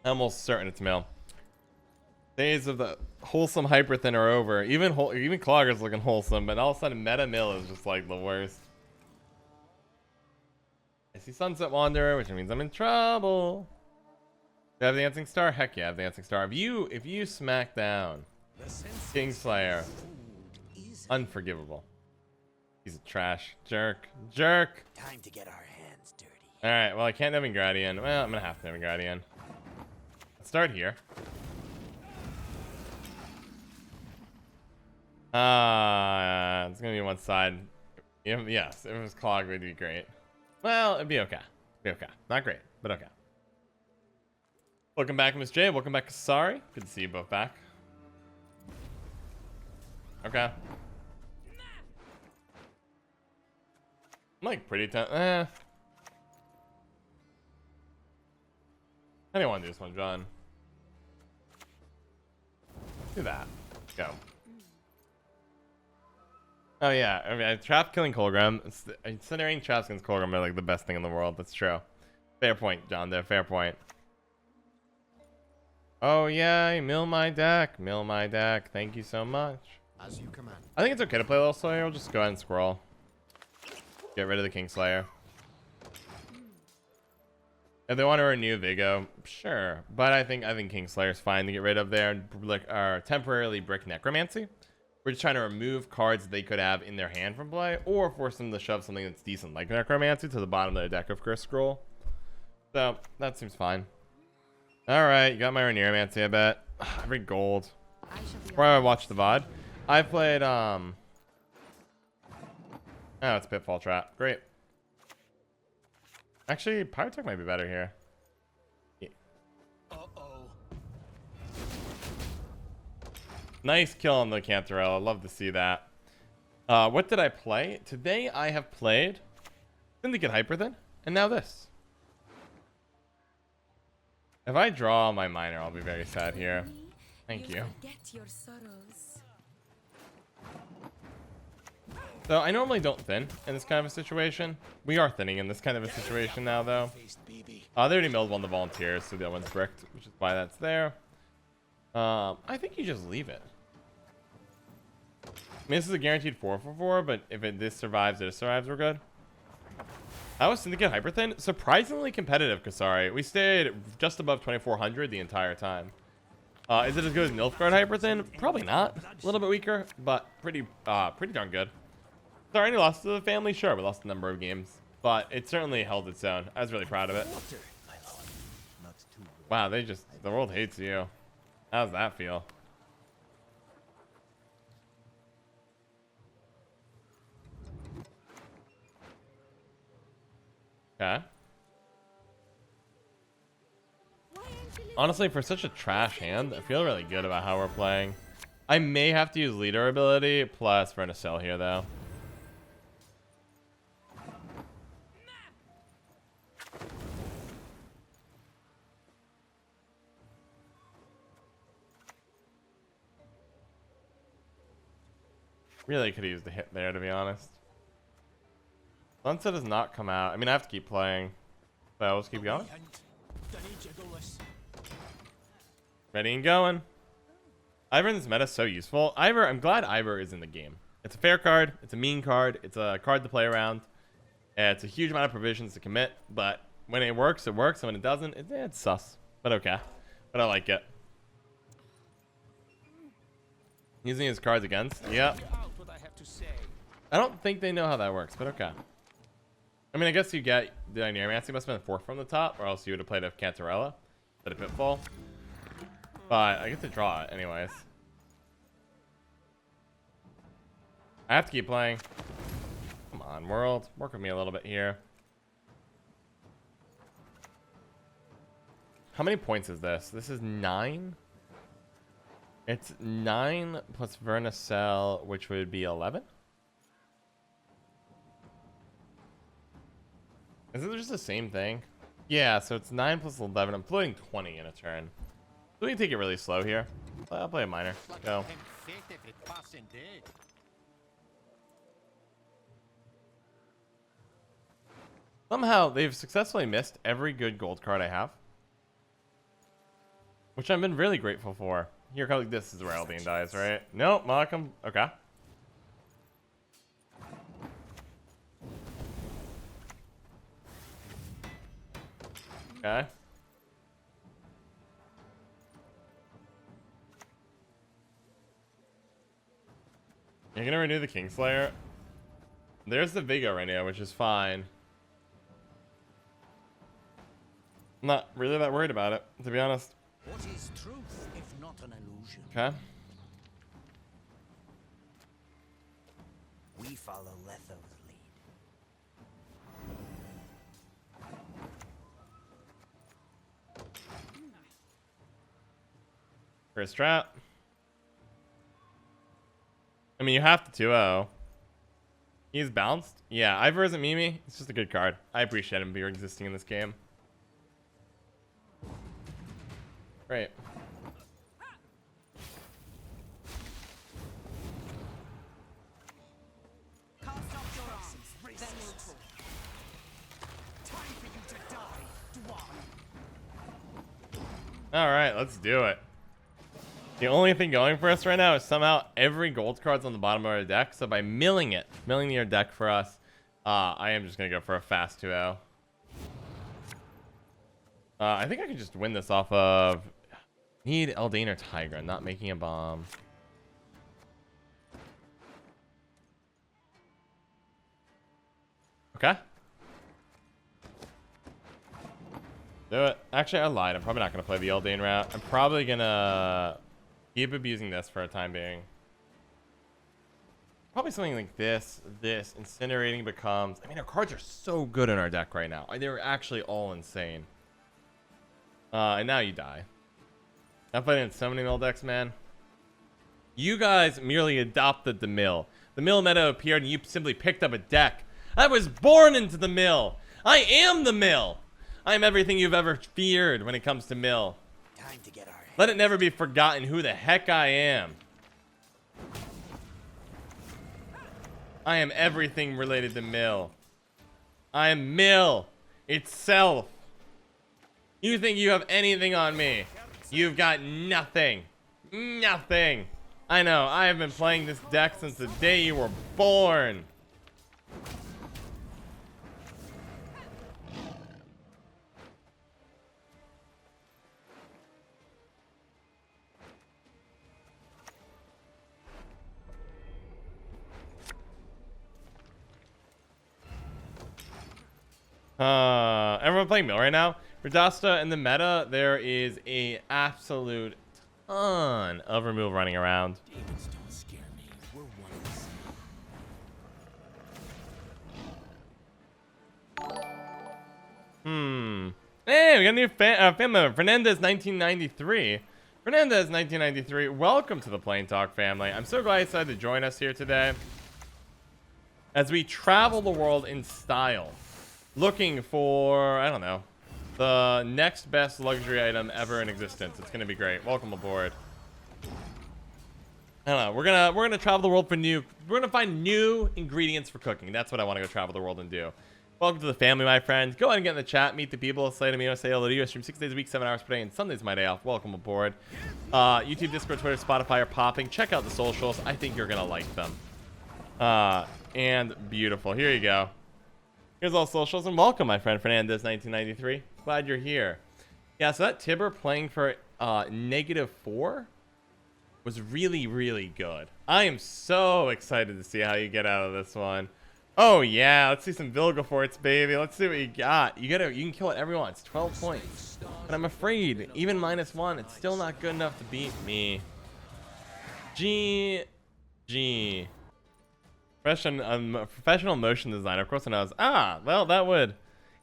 Almost certain it's mill. Days of the wholesome hyper thin are over. Even Clogger's looking wholesome, but all of a sudden meta mill is just like the worst. I see Sunset Wanderer, which means I'm in trouble. Do I have the Dancing Star? Heck yeah, I have the Dancing Star. If you smack down Kingslayer, unforgivable. He's a trash jerk. Time to get our hands dirty. All right, well I can't have Ingradian. Well, I'm gonna have to have Ingradian. Let's start here. It's gonna be one side. Yes, if it was Clog, it would be great. Well, it'd be okay. Not great, but okay. Welcome back, Miss J. Welcome back, Kasari. Good to see you both back. Okay. I'm like pretty I didn't want to do this one, John. Do that. Go. Oh yeah, I mean, trap killing Colgram. Considering traps against Colgram are like the best thing in the world. That's true. Fair point, John. There, fair point. Oh yeah, mill my deck. Thank you so much. As you command. I think it's okay to play a little Slayer. We'll just go ahead and scroll. Get rid of the Kingslayer. If they want to renew Vigo, sure. But I think Kingslayer's fine to get rid of there. Or temporarily brick Necromancy. We're just trying to remove cards that they could have in their hand from play, or force them to shove something that's decent like Necromancy to the bottom of their deck of Curse Scroll. So that seems fine. Alright, you got my Necromancy, I bet. Every gold. Before I watch the VOD, I played oh, it's Pitfall Trap. Great. Actually, Pyrotech might be better here. Nice kill on the Cantarella. Love to see that. What did I play? Today I have played Syndicate Hyperthin, and now this. If I draw my Miner, I'll be very sad here. Thank you. So I normally don't thin in this kind of a situation. We are thinning in this kind of a situation now, though. They already milled one of the volunteers, so the other one's bricked, which is why that's there. I think you just leave it. I mean, this is a guaranteed 4/4, but if this survives, we're good. How was Syndicate Hyperthin? Surprisingly competitive, Kasari. We stayed just above 2400 the entire time. Is it as good as Nilfgaard Hyperthin? Probably not. A little bit weaker, but pretty darn good. Sorry, any lost to the family? Sure, we lost a number of games, but it certainly held its own. I was really proud of it. Wow, the world hates you. How does that feel? Okay. Honestly, for such a trash hand, I feel really good about how we're playing. I may have to use leader ability plus Vernacell here, though. Really could have used a hit there, to be honest. Sunset does not come out. I mean, I have to keep playing. So I'll just keep going. Ready and going. Ivor in this meta is so useful. Ivor, I'm glad Ivor is in the game. It's a fair card. It's a mean card. It's a card to play around. It's a huge amount of provisions to commit. But when it works, it works. And when it doesn't, it's sus. But okay. But I like it. Using his cards against. Yep. I don't think they know how that works, but okay. I mean, I guess you get the Necromancy must have been 4 from the top, or else you would have played a Cantarella instead of Pitfall. But I get to draw it anyways. I have to keep playing. Come on, world. Work with me a little bit here. How many points is this? This is 9? It's 9 plus Vernacell, which would be 11? Is it just the same thing? Yeah, so it's 9 plus 11. I'm putting 20 in a turn. So we can take it really slow here. I'll play a Miner. Go. Somehow, they've successfully missed every good gold card I have. which I've been really grateful for. Here, like this is where Eldian dies, right? Nope, Malcolm. Okay. Okay. You're gonna renew the Kingslayer? There's the Vigo right now, which is fine. I'm not really that worried about it, to be honest. What is truth if not an illusion? Okay. We follow Letho's lead. First trap. I mean, you have to 2-0. He's bounced. Yeah, Ivor isn't Mimi. It's just a good card. I appreciate him being existing in this game. Great. Cast off your arms, venerable. Time for you to die, Dwarf. All right, let's do it. The only thing going for us right now is somehow every gold card's on the bottom of our deck. So by milling your deck for us, I am just going to go for a fast 2-0. I think I can just win this off of... Need Eldian or Tigra, not making a bomb. Okay. Do it. Actually, I lied. I'm probably not going to play the Eldian route. I'm probably going to... keep abusing this for a time being. Probably something like this. Incinerating becomes... I mean, our cards are so good in our deck right now. They're actually all insane. And now you die. I've played in so many mill decks, man. You guys merely adopted the mill. The mill meta appeared and you simply picked up a deck. I was born into the mill. I am the mill. I am everything you've ever feared when it comes to mill. Time to get our hands. Let it never be forgotten who the heck I am. I am everything related to mill. I am mill itself. You think you have anything on me? You've got nothing. Nothing. I know, I have been playing this deck since the day you were born. Everyone playing mill right now. For Dasta in the meta, there is a absolute ton of removal running around. Demons don't scare me. We're one and the same. Hey, we got a new fan member, Fernandez 1993. Fernandez 1993, welcome to the Plain Talk family. I'm so glad you decided to join us here today as we travel the world in style, looking for, I don't know, the next best luxury item ever in existence. It's gonna be great. Welcome aboard. I don't know. We're gonna travel the world for we're gonna find new ingredients for cooking. That's what I want to go travel the world and do. Welcome to the family, my friends. Go ahead and get in the chat. Meet the people. Slay to me. Say hello to you. I stream 6 days a week, 7 hours per day, and Sunday's my day off. Welcome aboard. YouTube, Discord, Twitter, Spotify are popping. Check out the socials. I think you're gonna like them. And beautiful. Here you go. Here's all socials, and welcome, my friend Fernandez 1993. Glad you're here. Yeah, so that Tibber playing for -4 was really, really good. I am so excited to see how you get out of this one. Oh yeah, let's see some Vilgeforts, baby. Let's see what you got. You can kill it every one. It's 12 points. But I'm afraid, even -1, it's still not good enough to beat me. GG. Professional motion designer. Of course I knows. Well, that would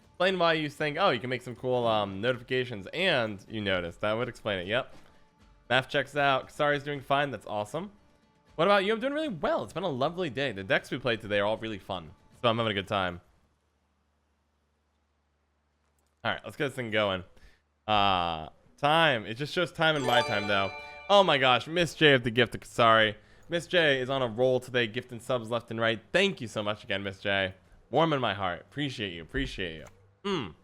explain why you think, oh, you can make some cool notifications, and you noticed. That would explain it. Yep. Math checks out. Kasari's doing fine. That's awesome. What about you? I'm doing really well. It's been a lovely day. The decks we played today are all really fun, so I'm having a good time. All right, let's get this thing going. Time. It just shows time in my time, though. Oh my gosh, Miss J of the gift to Kasari. Miss J is on a roll today, gifting subs left and right. Thank you so much again, Miss J. Warm in my heart. Appreciate you. Appreciate you.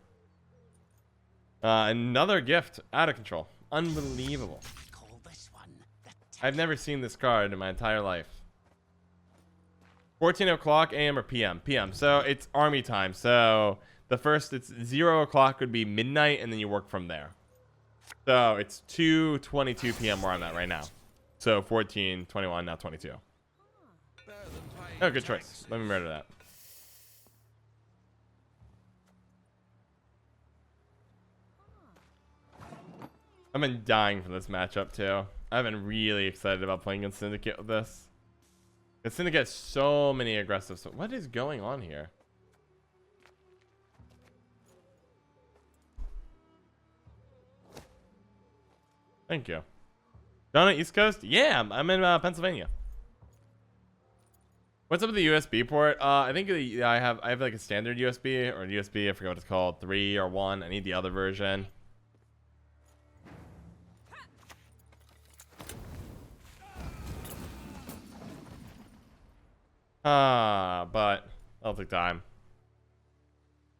Another gift. Out of control. Unbelievable. Call this one the I've never seen this card in my entire life. 14 o'clock AM or PM? PM. So it's army time. So the first, it's 0 o'clock would be midnight, and then you work from there. So it's 2:22 PM where I'm at right now. So 14, 21, now 22. Oh, good choice. Let me murder that. I've been dying for this matchup too. I've been really excited about playing against Syndicate with this. The Syndicate has so many aggressive. So what is going on here? Thank you. Down on East Coast? Yeah, I'm in Pennsylvania. What's up with the USB port? I think I have like a standard USB or USB. I forget what it's called, 3 or 1. I need the other version. But that'll take time.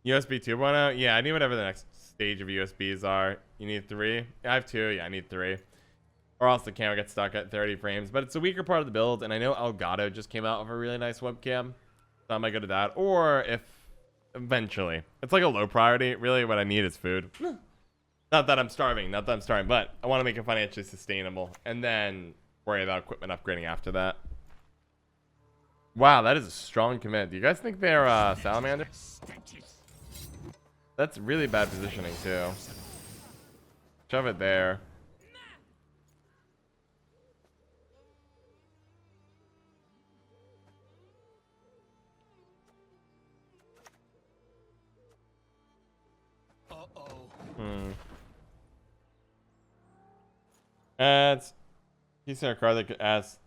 USB 2.0? Yeah, I need whatever the next stage of USBs are. You need 3? I have 2. Yeah, I need 3. Or else the camera gets stuck at 30 frames. But it's a weaker part of the build, and I know Elgato just came out with a really nice webcam. So I might go to that. Or if eventually. It's like a low priority. Really, what I need is food. Not that I'm starving. Not that I'm starving. But I want to make it financially sustainable. And then worry about equipment upgrading after that. Wow, that is a strong commit. Do you guys think they're salamander? That's really bad positioning too. Shove it there. It's he's a card that could ask.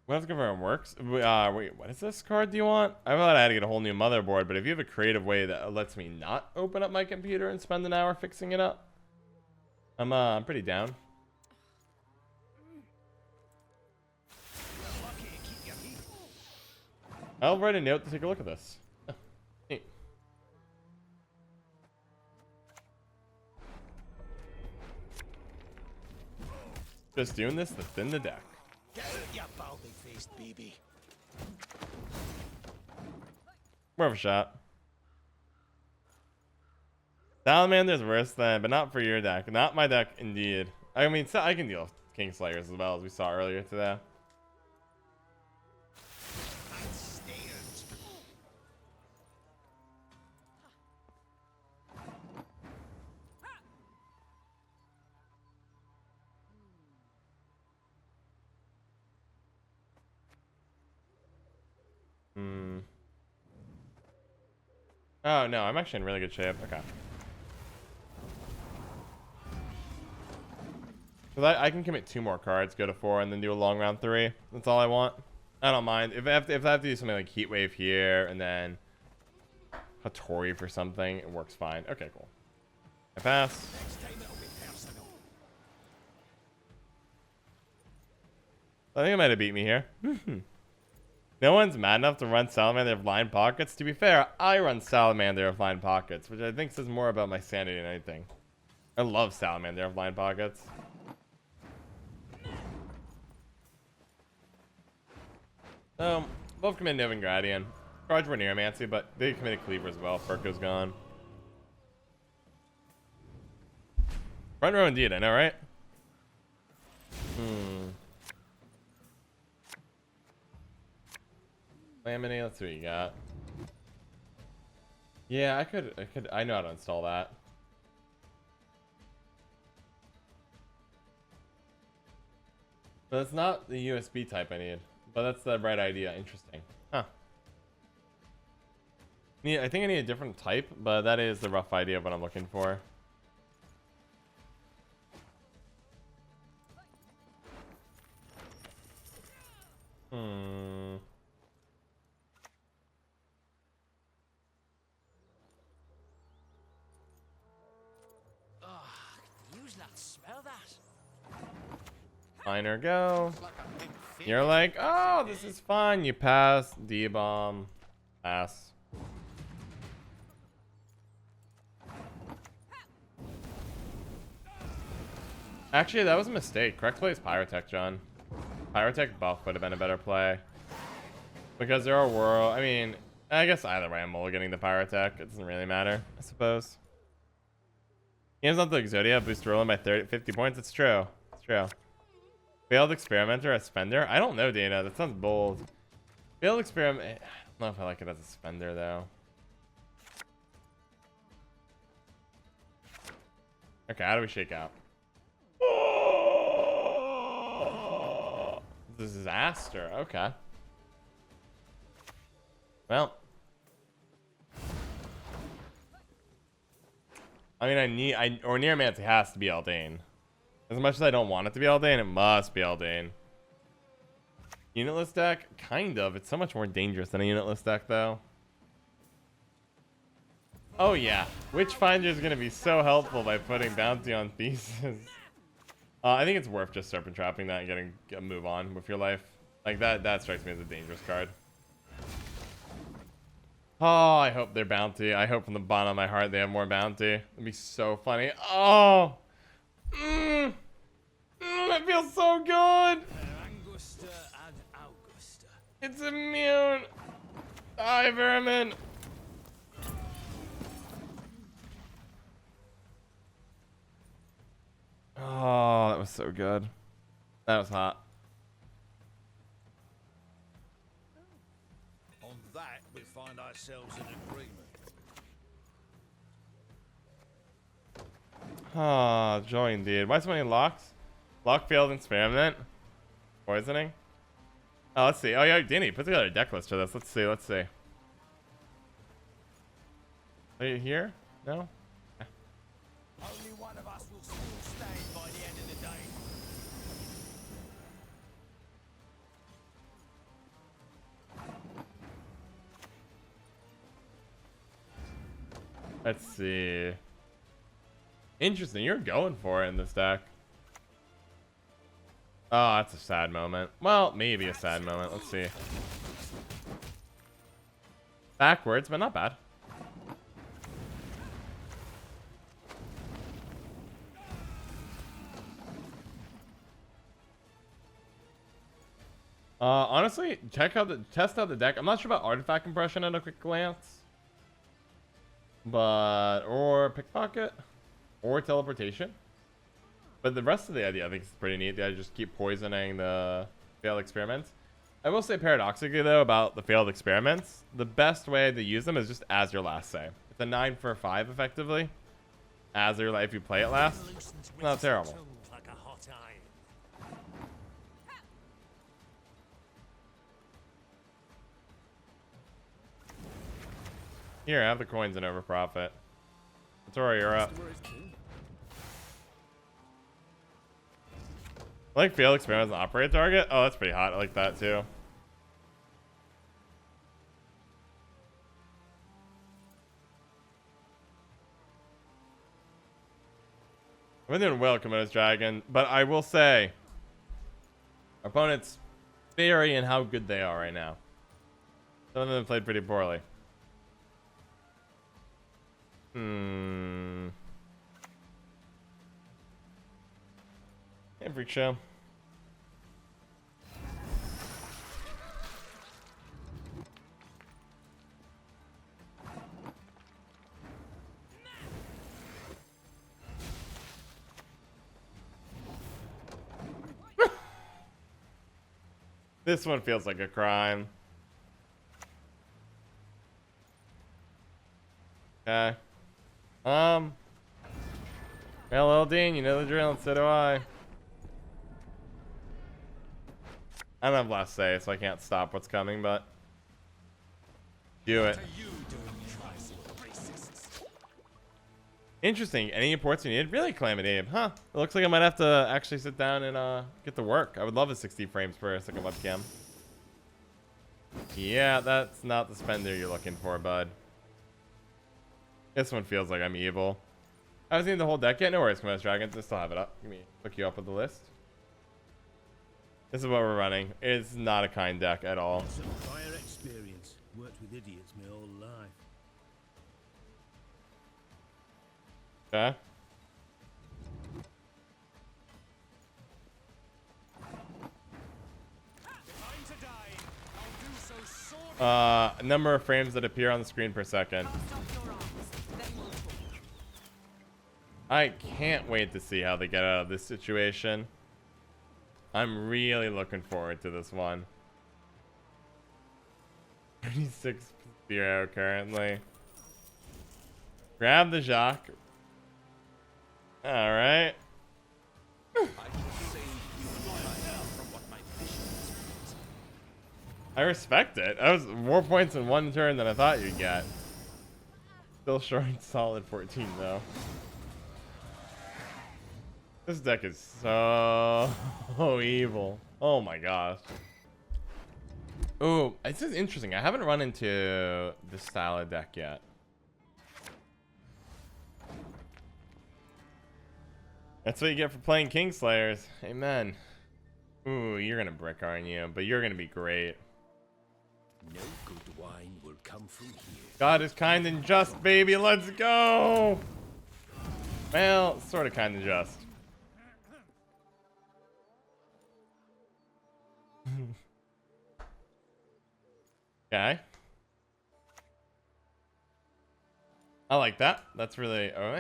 What if government works? Wait, what is this card do you want? I thought I had to get a whole new motherboard, but if you have a creative way that lets me not open up my computer and spend an hour fixing it up, I'm pretty down. I'll write a note to take a look at this. Neat. Just doing this to thin the deck. Get out, you baldy-faced baby. More of a shot. Salamander's worse than, but not for your deck. Not my deck, indeed. I mean, so I can deal with King Slayers as well, as we saw earlier today. Oh, no, I'm actually in really good shape. Okay. Because I can commit 2 more cards, go to 4, and then do a long round 3. That's all I want. I don't mind. If I have to do something like Heat Wave here, and then Hattori for something, it works fine. Okay, cool. I pass. I think I might have beat me here. No one's mad enough to run Salamander of Line Pockets. To be fair, I run Salamander of Line Pockets, which I think says more about my sanity than anything. I love Salamander of Line Pockets. Both committed Novigradian. Cards were Neuromancy, but they committed Cleaver as well. Furco's gone. Front row indeed, I know, right? Laminate, let's see what you got. Yeah, I know how to install that. But it's not the USB type I need. But that's the right idea. Interesting. Huh. Yeah, I think I need a different type, but that is the rough idea of what I'm looking for. Minor go. You're like, oh, this is fun. You pass. D-bomb. Pass. Actually, that was a mistake. Correct play is Pyrotech, John. Pyrotech buff would have been a better play. Because there are world... I mean, I guess either way I'm mulliganing the Pyrotech. It doesn't really matter, I suppose. Games on the Exodia boost rolling by 50 points. It's true. It's true. Failed Experimenter as Spender? I don't know, Dana. That sounds bold. Failed Experiment... I don't know if I like it as a Spender, though. Okay, how do we shake out? Oh, disaster. Okay. Well. I mean, or Neuromancy has to be Eldane. As much as I don't want it to be Eldane, it must be Eldane. Unitless deck? Kind of. It's so much more dangerous than a unitless deck, though. Oh, yeah. Witchfinder is going to be so helpful by putting bounty on Thesis. I think it's worth just Serpent Trapping that and getting a move on with your life. Like, that strikes me as a dangerous card. Oh, I hope they're bounty. I hope from the bottom of my heart they have more bounty. It'd be so funny. Oh! It feels so good! It's immune! Die, vermin! Oh, that was so good. That was hot. On that, we find ourselves in agreement. Ah, joy indeed. Why so many locks? Lock failed experiment. Poisoning. Oh, let's see. Oh yeah, Denny, put together a deck list for this. Let's see. Let's see. Are you here? No. Only one of us will still stand by the end of the day. Let's see. Interesting. You're going for it in this deck. Oh, that's a sad moment. Well, maybe a sad moment. Let's see. Backwards, but not bad. Honestly, test out the deck. I'm not sure about artifact compression at a quick glance, but or pickpocket or teleportation. But the rest of the idea I think is pretty neat. They just keep poisoning the failed experiments. I will say paradoxically though about the failed experiments, the best way to use them is just as your last save. It's a 9 for 5 effectively. As your if you play it last, not terrible. Here, have the coins and over profit. Tori, you're up. I like failed experiments and operate target. Oh, that's pretty hot. I like that too. I've been doing well, Komodo's Dragon, but I will say, our opponents vary in how good they are right now. Some of them played pretty poorly. Hey, Freak Show. This one feels like a crime. Okay. Well, Dean, you know the drill, and so do I. I don't have last say, so I can't stop what's coming, but do it. Interesting. Any imports you need? Really, Calamity Abe? Huh. It looks like I might have to actually sit down and get to work. I would love a 60 frames per second webcam. Yeah, that's not the spender you're looking for, bud. This one feels like I'm evil. I haven't seen the whole deck yet. No worries, Commandos Dragons. I still have it up. Let me hook you up with the list. This is what we're running. It's not a kind deck at all. Prior experience. Worked with idiots my whole life. Okay. Number of frames that appear on the screen per second. I can't wait to see how they get out of this situation. I'm really looking forward to this one. 36-0 currently. Grab the Jacques. Alright. I respect it. That was more points in one turn than I thought you'd get. Still showing solid 14 though. This deck is so evil. Oh my gosh. Ooh, this is interesting. I haven't run into this style of deck yet. That's what you get for playing Kingslayers. Amen. Ooh, you're gonna brick, aren't you? But you're gonna be great. No good wine will come from here. God is kind and just, baby. Let's go. Well, sort of kind and just. Okay. I like that. That's really... Oh,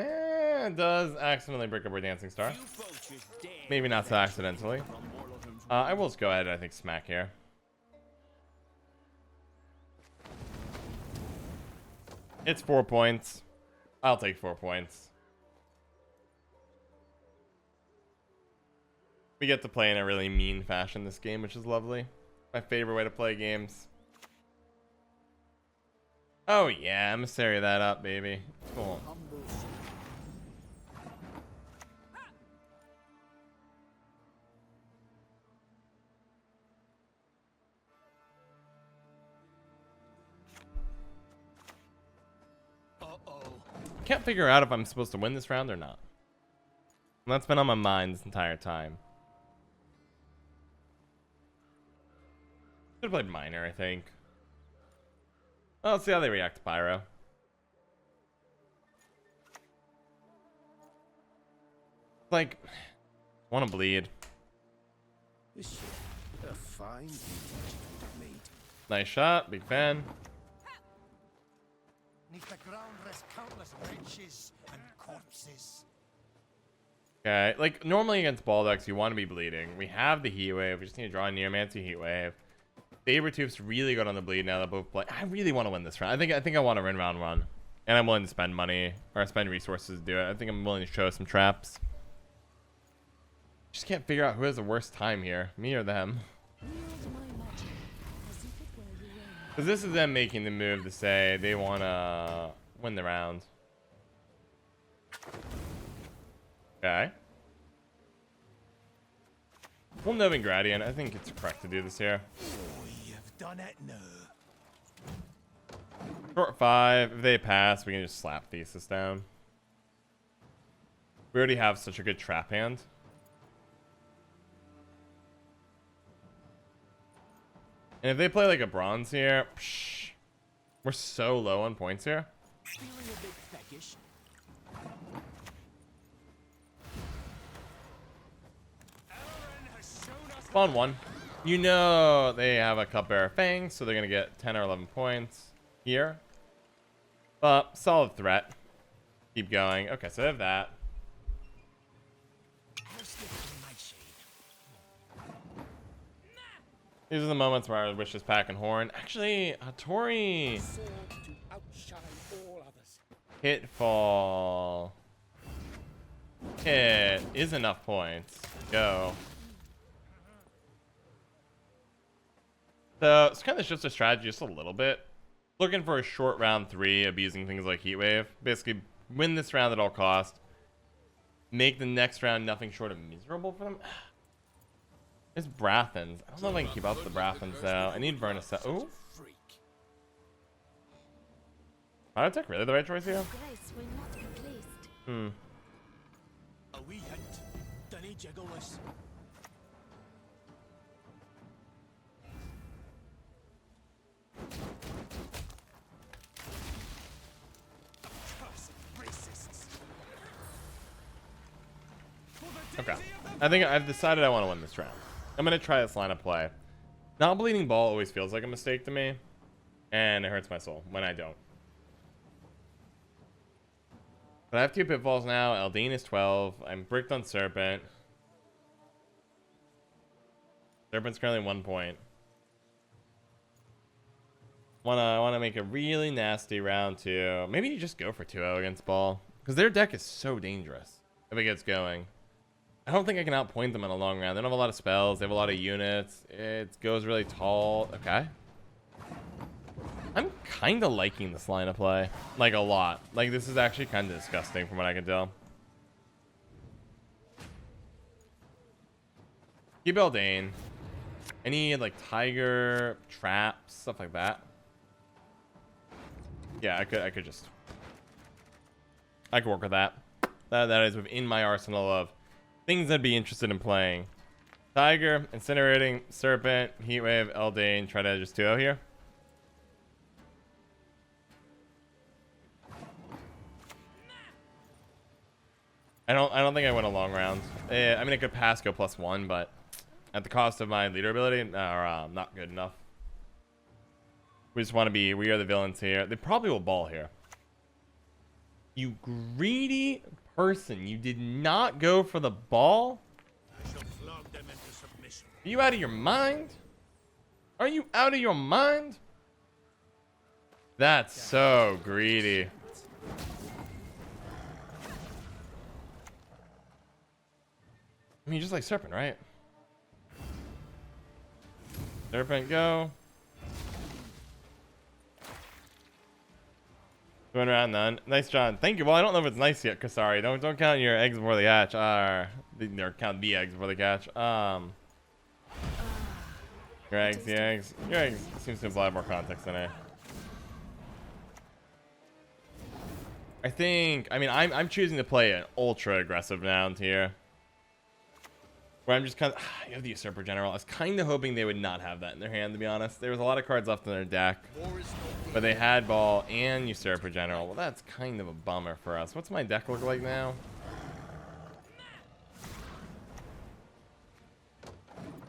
it does accidentally break up our Dancing Star. Maybe not so accidentally. I will just go ahead and I think smack here. It's 4 points. I'll take 4 points. We get to play in a really mean fashion this game, which is lovely. My favorite way to play games. Oh yeah, Emissary that up, baby. Cool. Can't figure out if I'm supposed to win this round or not. And that's been on my mind this entire time. Should have played Miner, I think. Oh, let's see how they react to Pyro. Like, want to bleed. This a fine made. Nice shot, big fan. Neath the ground rest countless wretches and corpses. Okay, like normally against ball decks, you want to be bleeding. We have the Heat Wave. We just need to draw a Neomancy Heat Wave. Sabertooth's really good on the bleed now that both play. I really want to win this round. I think I want to win round one, and I'm willing to spend money or spend resources to do it. I think I'm willing to show some traps. Just can't figure out who has the worst time here, me or them. Because this is them making the move to say they want to win the round. Okay. Well, Novin Gradient. I think it's correct to do this here. You've done it now. Short 5. If they pass, we can just slap Thesis down. We already have such a good trap hand. And if they play like a bronze here, psh, we're so low on points here. Spawn 1. You know they have a Cupbearer Fang, so they're going to get 10 or 11 points here. But solid threat. Keep going. Okay, so they have that. These are the moments where I wish this pack and horn. Actually, Hattori. Hitfall. Hit is enough points. Go. So it's kind of just a strategy just a little bit. Looking for a short round 3, abusing things like Heatwave. Basically, win this round at all cost. Make the next round nothing short of miserable for them. It's Brathens. I don't know if I can keep up with the Brathens though. I need Vernus. Oh. Biotech really the right choice here? Hmm. A wee hint. Dunny jiggleless. Okay. I think I've decided I want to win this round. I'm going to try this line of play. Not bleeding ball always feels like a mistake to me. And it hurts my soul when I don't. But I have 2 pitfalls now. Eldane is 12. I'm bricked on Serpent. Serpent's currently 1 point. Wanna make a really nasty round 2. Maybe you just go for 2-0 against Ball. Because their deck is so dangerous if it gets going. I don't think I can outpoint them in a long round. They don't have a lot of spells. They have a lot of units. It goes really tall. Okay. I'm kind of liking this line of play. Like, a lot. Like, this is actually kind of disgusting from what I can tell. Keep Eldane. Any, like, Tiger, traps, stuff like that. Yeah, I could just... I could work with that. That is within my arsenal of things I'd be interested in playing. Tiger, Incinerating, Serpent, Heatwave, Eldane. Try to just 2-0 here. I don't think I win a long round. I mean, I could pass, go +1, but at the cost of my leader ability, not good enough. We just want to be, we are the villains here. They probably will ball here. You greedy person. You did not go for the ball? I shall flog them into submission. Are you out of your mind? Are you out of your mind? That's so greedy. I mean, just like Serpent, right? Serpent, go. Going around none. Nice, John. Thank you. Well, I don't know if it's nice yet, Kasari. Don't count your eggs before they hatch. Or count the eggs before they catch. Your eggs, the eggs. Your eggs seems to imply more context than I think. I mean, I'm choosing to play an ultra aggressive round here. Where I'm just kind of, you have the Usurper General. I was kind of hoping they would not have that in their hand, to be honest. There was a lot of cards left in their deck. But they had Ball and Usurper General. Well, that's kind of a bummer for us. What's my deck look like now?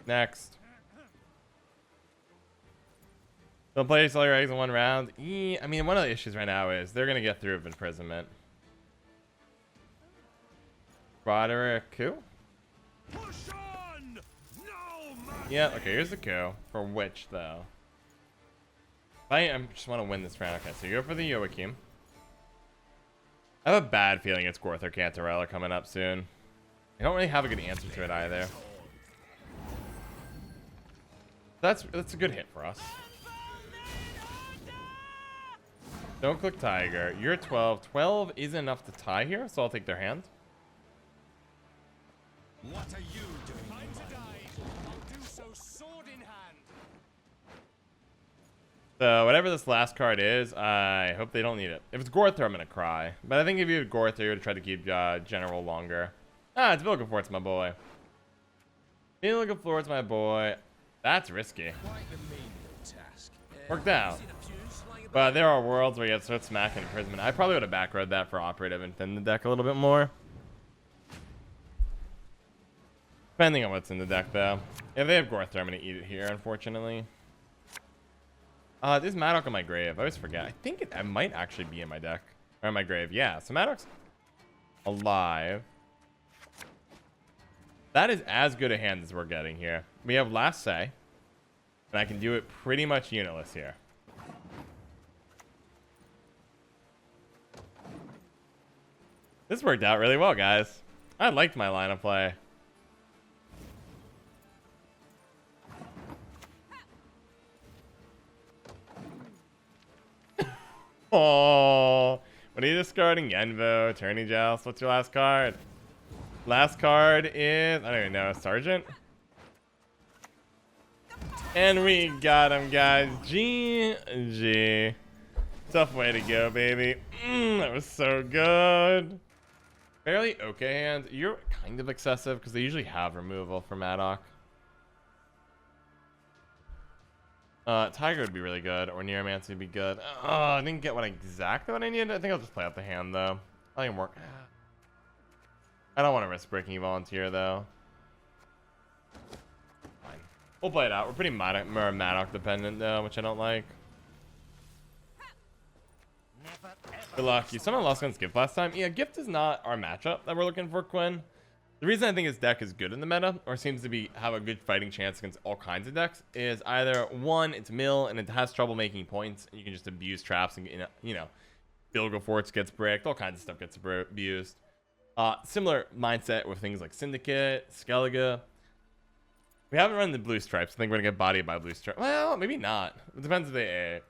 Next. Don't play all your eggs in one round. I mean, one of the issues right now is they're going to get through with imprisonment. Broderick, coup? Push on! No, Yeah, okay, here's the coup. For which, though? I just want to win this round. Okay, so you go for the Joachim. I have a bad feeling it's Gorth or Cantarella coming up soon. I don't really have a good answer to it either. That's a good hit for us. Don't click Tiger. You're 12. 12 is enough to tie here, so I'll take their hand. What are you doing? Time to die. I'll do so sword in hand. So whatever this last card is, I hope they don't need it. If it's Gorther, I'm gonna cry. But I think if you had Gorther, you would try to keep General longer. Ah, it's Vilgefortz, my boy. Vilgefortz, my boy. That's risky. Quite the menial task. Worked out. But there are worlds where you have to start smacking imprisonment. I probably would have backrowed that for operative and thin the deck a little bit more. Depending on what's in the deck, though. If they have Gorther, I'm going to eat it here, unfortunately. There's Madoc in my grave. I always forget. I think it might actually be in my deck. Or in my grave. Yeah, so Madoc's alive. That is as good a hand as we're getting here. We have Last Say. And I can do it pretty much unitless here. This worked out really well, guys. I liked my line of play. Oh, what are you discarding? Yenvo, Attorney Joust. What's your last card? Last card is, I don't even know, Sergeant. And we got him, guys. GG. Tough way to go, baby. That was so good. Fairly okay hand. You're kind of excessive because they usually have removal for Madoc. Tiger would be really good, or Neuromancy would be good. I didn't get exactly what I needed. I think I'll just play out the hand, though. I can work. I don't want to risk breaking Volunteer, though. Fine. We'll play it out. We're pretty Madoc dependent, though, which I don't like. Good luck. You somehow lost against Gift last time. Yeah, Gift is not our matchup that we're looking for, Quinn. The reason I think his deck is good in the meta, or seems to be have a good fighting chance against all kinds of decks, is either one, it's mill and it has trouble making points, and you can just abuse traps and you know, Bilgo Forts gets bricked, all kinds of stuff gets abused. Similar mindset with things like Syndicate, Skellige. We haven't run the blue stripes. I think we're gonna get bodied by blue stripes. Well, maybe not. It depends if they AA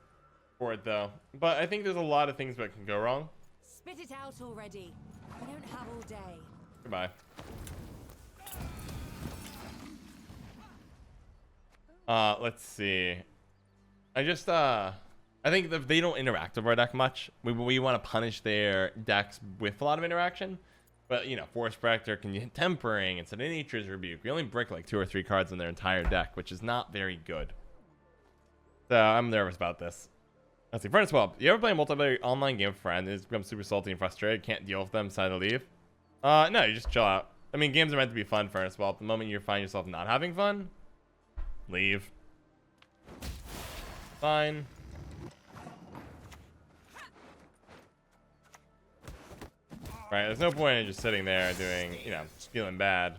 for it though. But I think there's a lot of things that can go wrong. Spit it out already. We don't have all day. Goodbye. Let's see. I think that they don't interact with our deck much. We want to punish their decks with a lot of interaction. But, you know, Force Protector can hit Tempering instead of Nature's Rebuke. We only brick like 2 or 3 cards in their entire deck, which is not very good. So I'm nervous about this. Let's see. Furnace Swap. You ever play a multiplayer online game with a friend and it's become super salty and frustrated, can't deal with them, decide to leave? No, you just chill out. I mean, games are meant to be fun, Furnace Swap. The moment you find yourself not having fun, leave. Fine. Right, there's no point in just sitting there doing, you know, feeling bad.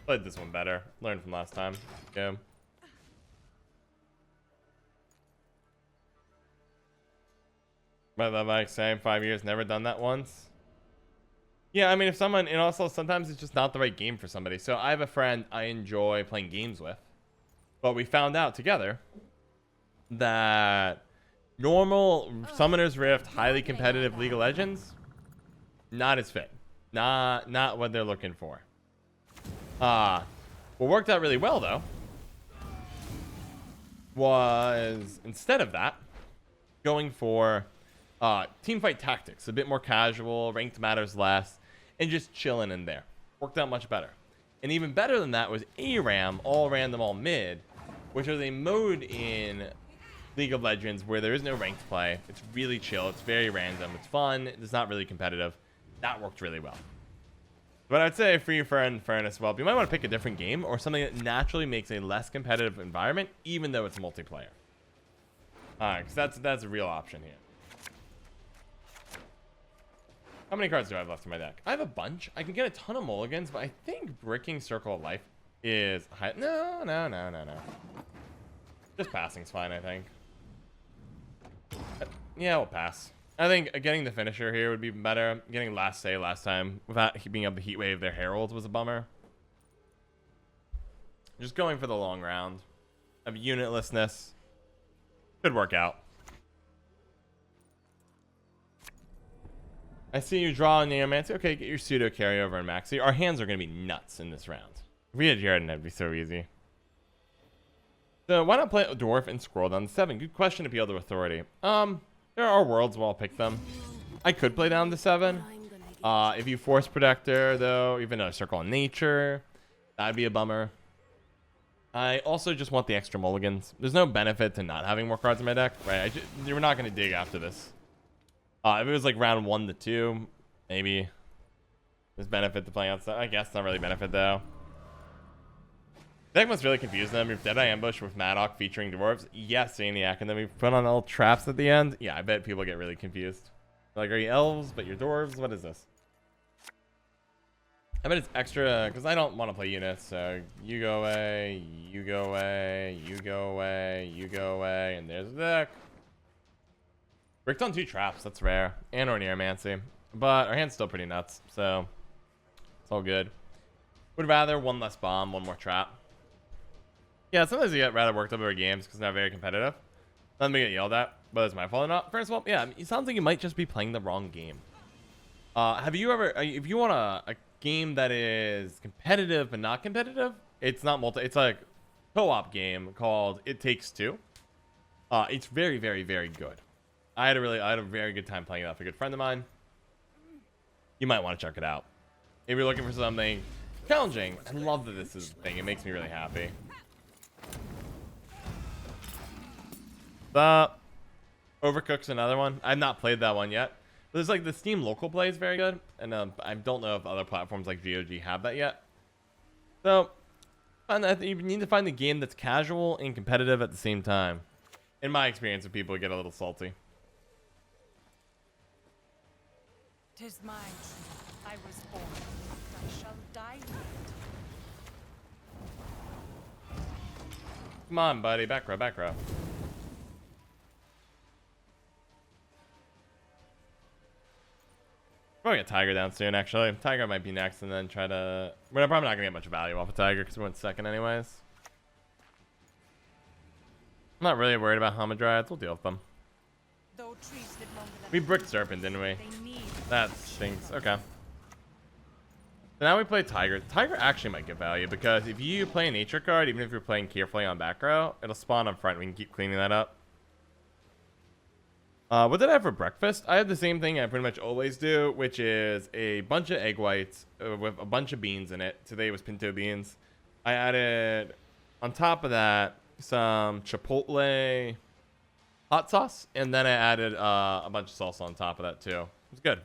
Played this one better. Learned from last time. Yeah. But like saying 5 years, never done that once. Yeah, I mean, if someone, and also sometimes it's just not the right game for somebody. So I have a friend I enjoy playing games with, but we found out together that normal Summoner's Rift, highly competitive League of Legends, not his fit. Not what they're looking for. What worked out really well though was, instead of that, going for teamfight tactics, a bit more casual, ranked matters less, and just chilling in there. Worked out much better. And even better than that was ARAM, all random, all mid, which was a mode in League of Legends where there is no ranked play. It's really chill. It's very random. It's fun. It's not really competitive. That worked really well. But I'd say for your friend Furnace, well, you might want to pick a different game or something that naturally makes a less competitive environment, even though it's multiplayer. Because that's a real option here. How many cards do I have left in my deck? I have a bunch. I can get a ton of mulligans, but I think bricking Circle of Life is high. No. Just passing's fine, I think. Yeah, we'll pass. I think getting the finisher here would be better. Getting last say last time without being able to heat wave their heralds was a bummer. Just going for the long round of unitlessness could work out. I see you draw a Neomancy. Okay, get your pseudo carryover and Maxi. Our hands are going to be nuts in this round. If we had Jared, that'd be so easy. So why not play a Dwarf and scroll down to 7? Good question to appeal to authority. There are worlds where I'll pick them. I could play down to 7. If you Force Protector, though, even a Circle of Nature, that'd be a bummer. I also just want the extra mulligans. There's no benefit to not having more cards in my deck, right? You're not going to dig after this. If it was like round 1 to 2, maybe there's benefit to playing outside. I guess not really benefit though. Deck must really confuse them. If Deadeye Ambush with Madoc featuring Dwarfs, yes, Maniac, and then we put on all traps at the end. Yeah, I bet people get really confused. Like, are you elves, but you're dwarves? What is this? I bet it's extra, because I don't want to play units, so you go away, you go away, you go away, you go away, and there's the deck. Bricked on 2 traps, that's rare, and or Neomancy, but our hand's still pretty nuts, so it's all good. Would rather 1 less bomb, 1 more trap. Yeah, sometimes you get rather worked up over games because they're not very competitive. Let me get yelled at, but it's my fault or not. First of all, yeah, it sounds like you might just be playing the wrong game. Have you ever, if you want a game that is competitive but not competitive, it's not it's like co-op game called It Takes Two. It's very, very, very good. I had a very good time playing that with a good friend of mine. You might want to check it out if you're looking for something challenging. I love that this is a thing. It makes me really happy. Overcook's another one. I've not played that one yet. But there's like the Steam local play is very good, and I don't know if other platforms like GOG have that yet. So, you need to find the game that's casual and competitive at the same time. In my experience, with people get a little salty. 'Tis mine. I was born. I shall die with it. Come on, buddy. Back row, back row. Probably get Tiger down soon, actually. Tiger might be next, and then try to... We're probably not going to get much value off of Tiger, because we went second anyways. I'm not really worried about Hamadryads. We'll deal with them. Though trees live longer than We bricked Serpent, didn't we? they need. That stinks. Okay. So now we play Tiger. Tiger actually might get value, because if you play a nature card, even if you're playing carefully on back row, it'll spawn up front. We can keep cleaning that up. What did I have for breakfast? I had the same thing I pretty much always do, which is a bunch of egg whites with a bunch of beans in it. Today was pinto beans. I added, on top of that, some chipotle hot sauce, and then I added a bunch of salsa on top of that too. It was good.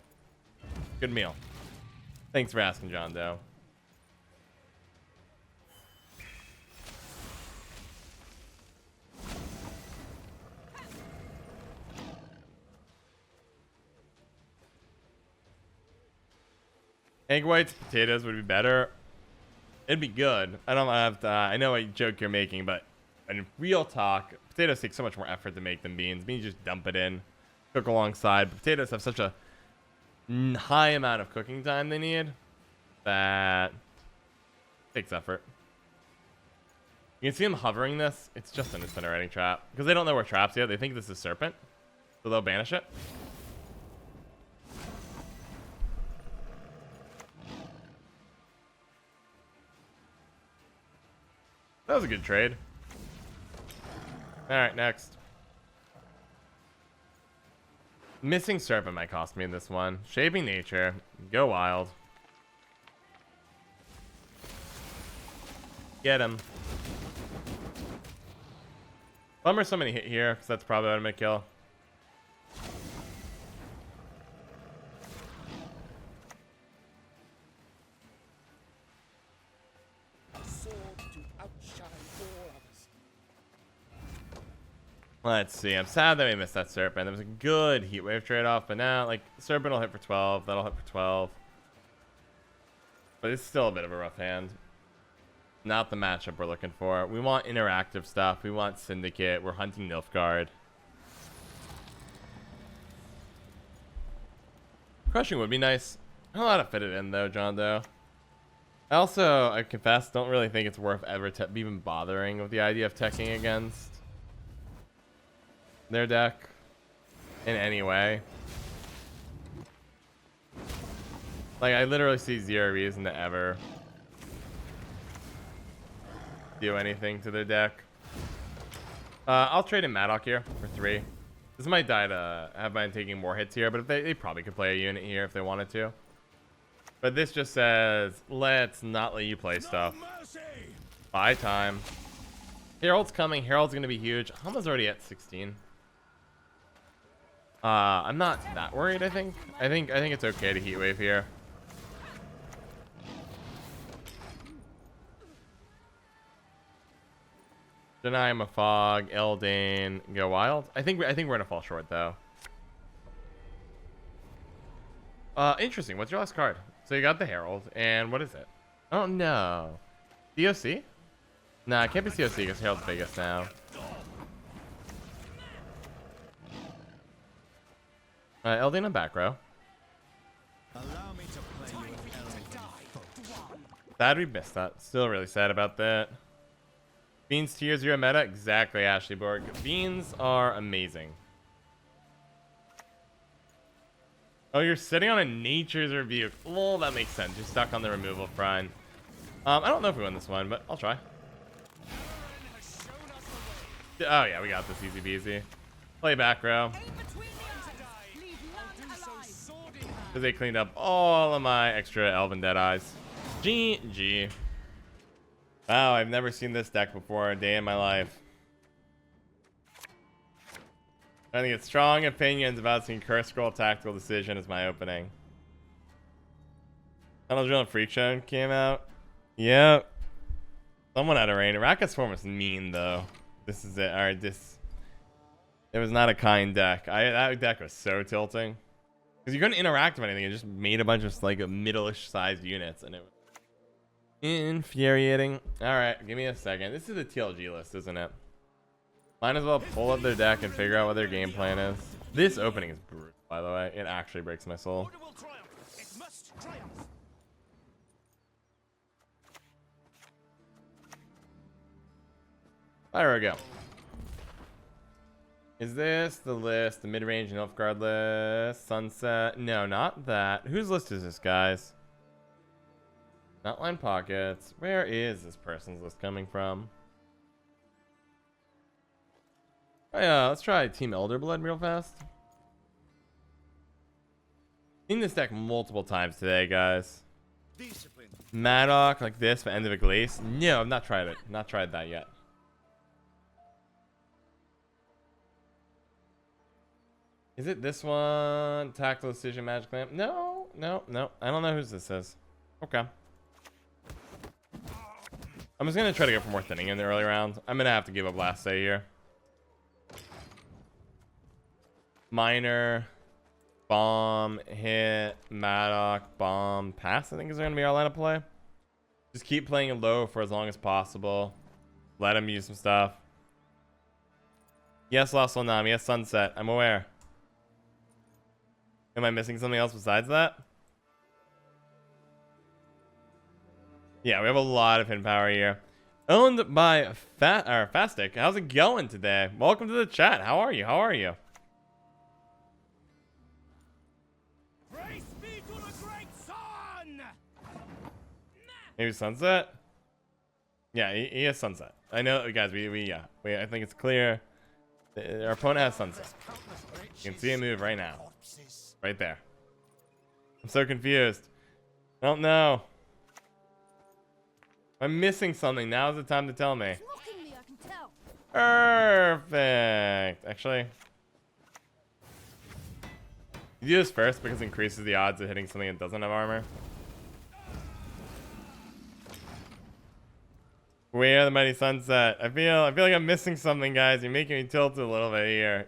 Good meal. Thanks for asking, John Doe. Egg whites, potatoes would be better. It'd be good. I don't have to. I know what joke you're making, but in real talk, potatoes take so much more effort to make than beans. Beans just dump it in, cook alongside. But potatoes have such a high amount of cooking time they need that it takes effort. You can see them hovering this. It's just an incinerating trap because they don't know we're traps yet. They think this is Serpent, so they'll banish it. That was a good trade. Alright, next. Missing Serpent might cost me in this one. Shaping Nature. Go wild. Get him. Bummer somebody hit here, because that's probably automatic kill. Let's see. I'm sad that we missed that Serpent. There was a good heat wave trade-off, but now, like, Serpent will hit for 12. That'll hit for 12. But it's still a bit of a rough hand. Not the matchup we're looking for. We want interactive stuff. We want Syndicate. We're hunting Nilfgaard. Crushing would be nice. I don't know how to fit it in, though, John Doe. I also, I confess, don't really think it's worth ever even bothering with the idea of teching against their deck in any way. Like, I literally see zero reason to ever do anything to their deck. I'll trade in Madoc here for 3. This might die to have mine taking more hits here, but if they probably could play a unit here if they wanted to. But this just says, let's not let you play stuff. Buy time. Herald's coming. Herald's going to be huge. Hama's already at 16. I'm not that worried, I think. I think it's okay to heat wave here. Deny him a fog, Eldane, go wild. I think we're gonna fall short though. Interesting. What's your last card? So you got the Herald, and what is it? Oh no, COC? Nah, it can't be COC because Herald's biggest now. Eldane on back row. Allow me to play you. Sad we missed that. Still really sad about that. Beans tier 0 meta. Exactly, Ashley Borg. Beans are amazing. Oh, you're sitting on a Nature's Rebuke. Oh, that makes sense. You're stuck on the removal front. I don't know if we win this one, but I'll try. Oh, yeah, we got this easy peasy. Play back row. Because they cleaned up all of my extra Elven Dead Eyes. GG. Wow, I've never seen this deck before a day in my life. I think it's strong opinions about seeing Curse Scroll Tactical Decision as my opening. Tunnel Drill and Freak Show came out. Yep. Someone had a rain. Rakka's form was mean though. This is it. Alright, this. It was not a kind deck. That deck was so tilting. Because you couldn't interact with anything. It just made a bunch of like middle-ish sized units, and it was infuriating. All right, give me a second. This is the TLG list, isn't it? Might as well pull up their deck and figure out what their game plan is. This opening is brutal, by the way. It actually breaks my soul. Order will triumph. It must triumph. There we go. Is this the list? The mid-range Nilfgaard list? Sunset? No, not that. Whose list is this, guys? Not Line Pockets. Where is this person's list coming from? Oh yeah, let's try Team Elderblood real fast. Seen this deck multiple times today, guys. Discipline. Madoc like this for End of a Glace? No, I've not tried it. Not tried that yet. Is it this one? Tactical Decision Magic Lamp? No, no, no. I don't know whose this is. Okay. I'm just going to try to go for more thinning in the early round. I'm going to have to give up last day here. Minor, bomb, hit, Madoc, bomb, pass, I think is going to be our line of play. Just keep playing it low for as long as possible. Let him use some stuff. Yes, Lost Solnam. Yes, Sunset. I'm aware. Am I missing something else besides that? Yeah, we have a lot of hit power here. Owned by Fastic. How's it going today? Welcome to the chat. How are you? How are you? Praise be to the great sun. Maybe Sunset? Yeah, he has Sunset. I know, guys, I think it's clear. Our opponent has Sunset. You can see him move right now. Right there. I'm so confused. I don't know. I'm missing something. Now's the time to tell me. Mocking me, I can tell. Perfect. Actually, you do this first because it increases the odds of hitting something that doesn't have armor. We are the Mighty Sunset. I feel like I'm missing something, guys. You're making me tilt a little bit here.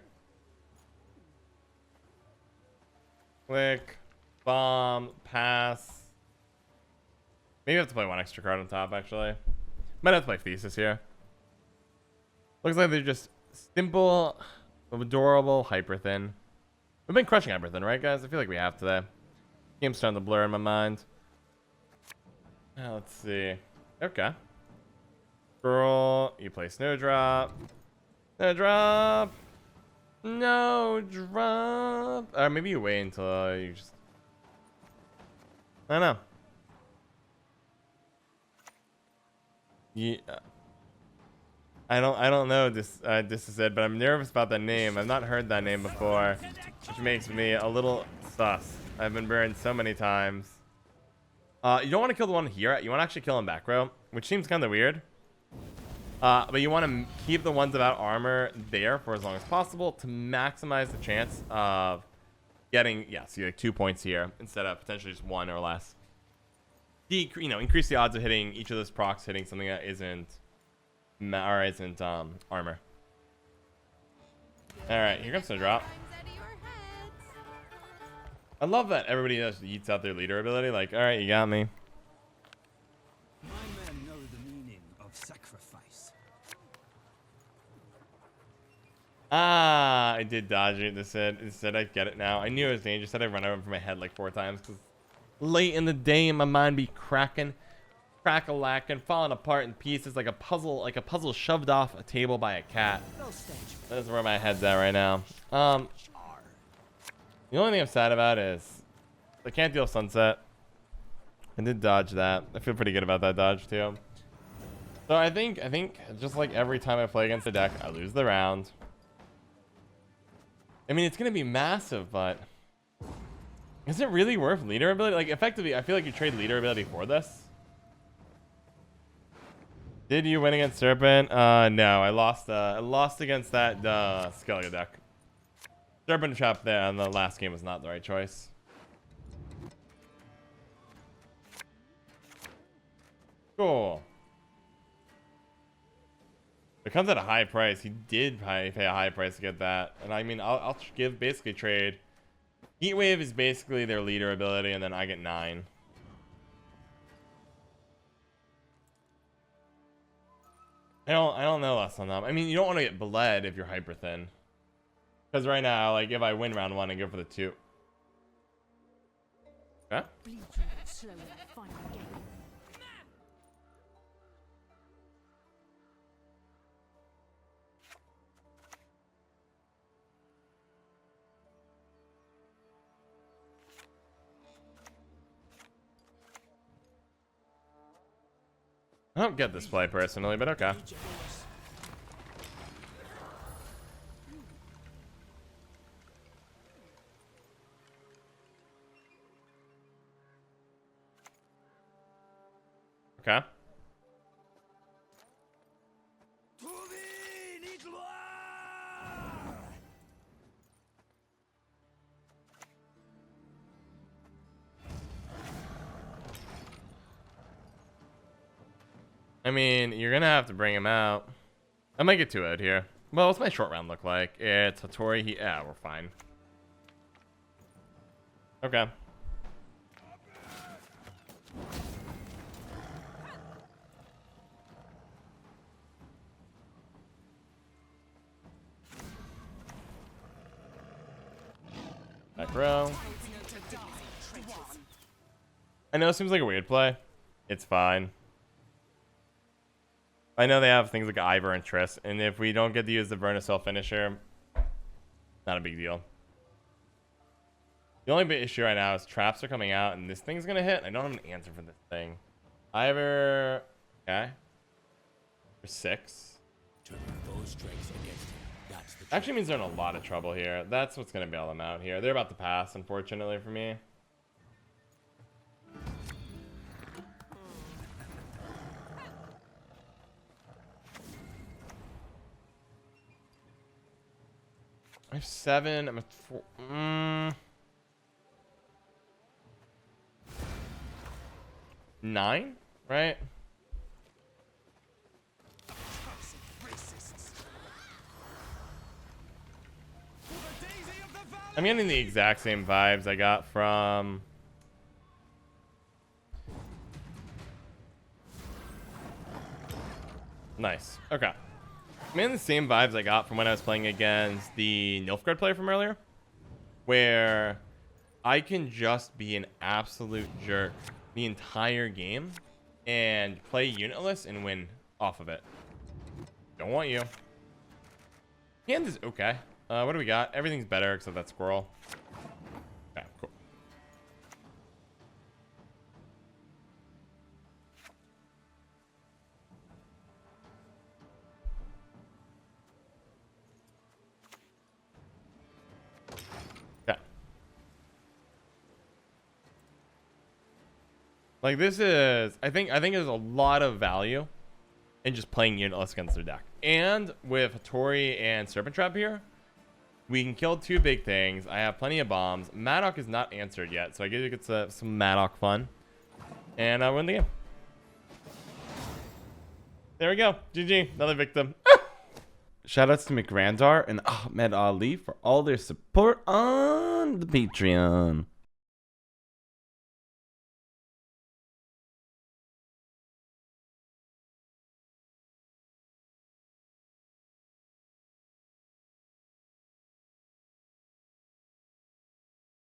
Click, bomb, pass. Maybe I have to play one extra card on top, actually. Might have to play Thesis here. Looks like they're just simple, adorable, hyper thin. We've been crushing hyper thin, right, guys? I feel like we have today. Game's starting to blur in my mind. Let's see. Okay. Girl, you play Snowdrop. Snowdrop. No drop. Or maybe you wait until you just. I don't know. Yeah. I don't know this is it, but I'm nervous about that name. I've not heard that name before, which makes me a little sus. I've been burned so many times. You don't want to kill the one here. You want to actually kill him back row, which seems kind of weird. But you want to keep the ones without armor there for as long as possible to maximize the chance of getting, so you like 2 points here instead of potentially just 1 or less. Increase the odds of hitting each of those procs hitting something that isn't armor. All right, here comes the drop. I love that everybody just eats out their leader ability. Like, all right, you got me. My men know the meaning of sacrifice. I did dodge it. Instead, I get it now. I knew it was dangerous. Said I run over from my head like 4 times because late in the day, my mind be cracking, crack-a-lacking, falling apart in pieces like a puzzle shoved off a table by a cat. That's where my head's at right now. The only thing I'm sad about is I can't deal with Sunset. I did dodge that. I feel pretty good about that dodge too. So I think just like every time I play against a deck, I lose the round. I mean, it's gonna be massive, but is it really worth leader ability? Like, effectively, I feel like you trade leader ability for this. Did you win against Serpent? No, I lost against that Skellige deck. Serpent Trap there in the last game was not the right choice. Cool. It comes at a high price. He did pay a high price to get that. And I mean, I'll basically trade Heat Wave is basically their leader ability, and then I get 9. I don't know less on them. I mean, you don't want to get bled if you're hyper thin. Because right now, like, if I win round 1 and go for the 2. Okay. Bleed you slowly, final game. I don't get this play personally, but okay. Okay. I mean, you're gonna have to bring him out. I might get to it here. Well, what's my short round look like? It's Hattori. Yeah, we're fine. Okay. Back row. I know it seems like a weird play. It's fine. I know they have things like Ivor and Triss, and if we don't get to use the Vernacell finisher, not a big deal. The only big issue right now is traps are coming out, and this thing's gonna hit. I don't have an answer for this thing. Ivor, okay, for 6. Actually means they're in a lot of trouble here. That's what's gonna bail them out here. They're about to pass, unfortunately for me. I have 7. I'm at 4. 9, right? I'm getting the exact same vibes I got from nice. Okay. I'm getting the same vibes I got from when I was playing against the Nilfgaard player from earlier, where I can just be an absolute jerk the entire game and play Unitless and win off of it. Don't want you. Hand is okay. What do we got? Everything's better except that squirrel. Okay, cool. Okay. Like this is, I think there's a lot of value in just playing Unitless against their deck. And with Hattori and Serpent Trap here, we can kill 2 big things. I have plenty of bombs. Madoc is not answered yet, so I guess it gets some Madoc fun. And I win the game. There we go. GG. Another victim. Shoutouts to McGrandar and Ahmed Ali for all their support on the Patreon.